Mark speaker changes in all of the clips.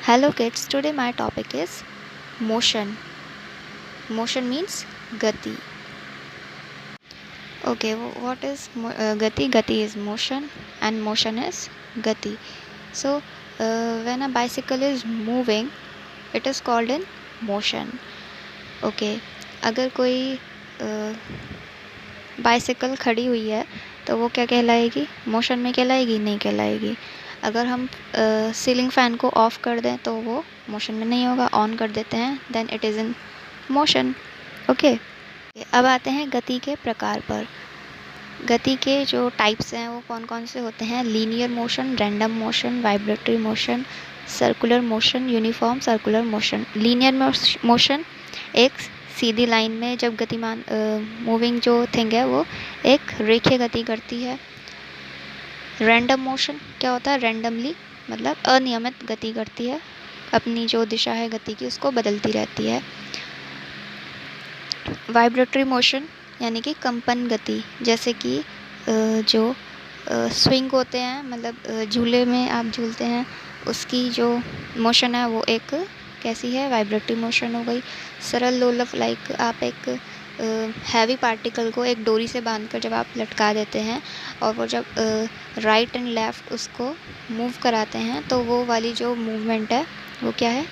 Speaker 1: Hello kids, today my topic is motion. Motion means gati. Okay, what is gati? Gati is motion and motion is gati. So when a bicycle is moving, it is called in motion. Okay, अगर कोई bicycle खड़ी हुई है तो वो क्या कहलाएगी? Motion में कहलाएगी? नहीं कहलाएगी। अगर हम सीलिंग फ़ैन को ऑफ़ कर दें तो वो मोशन में नहीं होगा, ऑन कर देते हैं then it is in motion. Okay, अब आते हैं गति के प्रकार पर। गति के जो टाइप्स हैं वो कौन कौन से होते हैं? Linear motion, random motion, vibratory motion, circular motion, uniform circular motion. Linear motion एक सीधी लाइन में जब गतिमान मूविंग जो थिंग है वो एक रेखीय गति करती है। रैंडम मोशन क्या होता है? रैंडमली मतलब अनियमित गति करती है, अपनी जो दिशा है गति की उसको बदलती रहती है। वाइब्रेटरी मोशन यानी कि कंपन गति, जैसे कि जो स्विंग होते हैं, मतलब झूले में आप झूलते हैं उसकी जो मोशन है वो एक कैसी है? वाइब्रेटरी मोशन हो गई। सरल लोलक लाइक आप एक हैवी पार्टिकल को एक डोरी से बांधकर जब आप लटका देते हैं और वो जब राइट एंड लेफ़्ट उसको मूव कराते हैं तो वो वाली जो मूवमेंट है वो क्या है?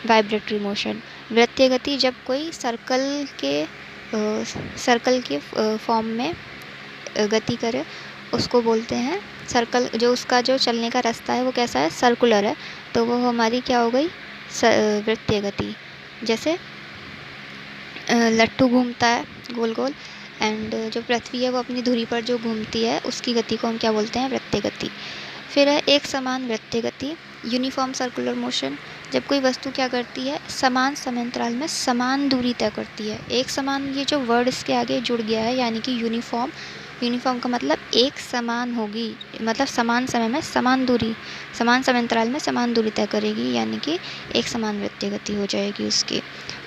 Speaker 1: Vibratory motion. वृत्तीय गति जब कोई सर्कल के फॉर्म में गति करे उसको बोलते हैं सर्कल। जो उसका जो चलने का रास्ता है वो कैसा है? सर्कुलर है, तो वो हमारी क्या हो गई? वृत्तीय गति। जैसे लट्टू घूमता है गोल गोल एंड जो पृथ्वी है वो अपनी धुरी पर जो घूमती है उसकी गति को हम क्या बोलते हैं? वृत्तीय गति। फिर है एक समान वृत्तीय गति, यूनिफॉर्म सर्कुलर मोशन। जब कोई वस्तु क्या करती है? समान समयांतराल में समान दूरी तय करती है। एक समान, ये जो वर्ड इसके आगे जुड़ गया है यानी कि यूनिफॉर्म। यूनिफॉर्म का मतलब एक समान होगी, मतलब समान समय में समान दूरी, समान समयांतराल में समान दूरी तय करेगी, यानी कि एक समान वृत्तीय गति हो जाएगी उसकी।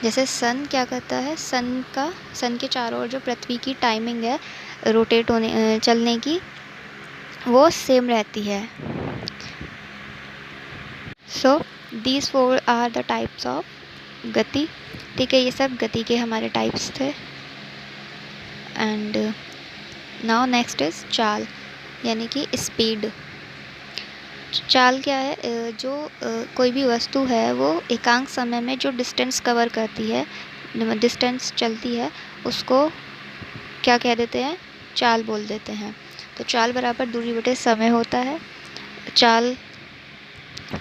Speaker 1: जैसे सन क्या करता है? सन के चारों ओर जो पृथ्वी की टाइमिंग है रोटेट होने चलने की वो सेम रहती है। So these 4 are the types of गति। ठीक है, ये सब गति के हमारे टाइप्स थे। एंड नाउ नेक्स्ट इज़ चाल यानी कि स्पीड। चाल क्या है? जो कोई भी वस्तु है वो एकांक समय में जो डिस्टेंस कवर करती है, डिस्टेंस चलती है, उसको क्या कह देते हैं? चाल बोल देते हैं। तो चाल बराबर दूरी बटे समय होता है। चाल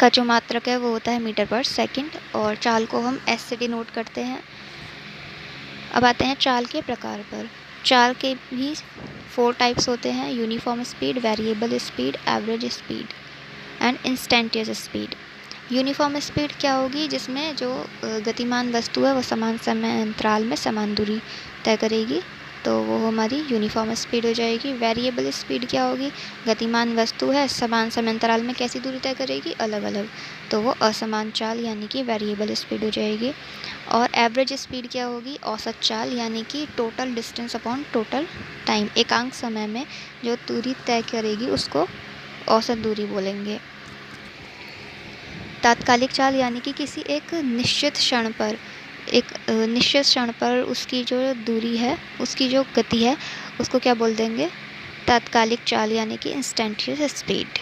Speaker 1: का जो मात्रक है वो होता है मीटर पर सेकंड और चाल को हम एस से डिनोट करते हैं। अब आते हैं चाल के प्रकार पर। चाल के भी 4 टाइप्स होते हैं: uniform speed, variable speed, average speed and instantaneous speed. Uniform speed क्या होगी? जिसमें जो गतिमान वस्तु है वो समान समय अंतराल में समान दूरी तय करेगी, तो वो हमारी यूनिफॉर्म स्पीड हो जाएगी। वेरिएबल स्पीड क्या होगी? गतिमान वस्तु है, समान समय अंतराल में कैसी दूरी तय करेगी? अलग अलग, तो वो असमान चाल यानी कि वेरिएबल स्पीड हो जाएगी। और एवरेज स्पीड क्या होगी? औसत चाल यानी कि total distance upon total time. एकांक समय में जो दूरी तय करेगी उसको औसत दूरी बोलेंगे। तात्कालिक चाल यानी कि किसी एक निश्चित क्षण पर उसकी जो दूरी है, उसकी जो गति है, उसको क्या बोल देंगे? तात्कालिक चाल यानी कि इंस्टेंटेनियस स्पीड।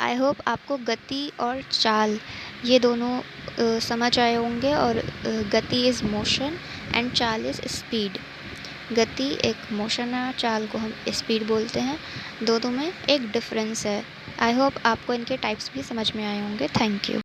Speaker 1: आई होप आपको गति और चाल ये दोनों समझ आए होंगे। और गति इज़ मोशन एंड चाल इज़ स्पीड। गति एक मोशन है, चाल को हम स्पीड बोलते हैं। दोनों में एक डिफरेंस है। आई होप आपको इनके टाइप्स भी समझ में आए होंगे। Thank you.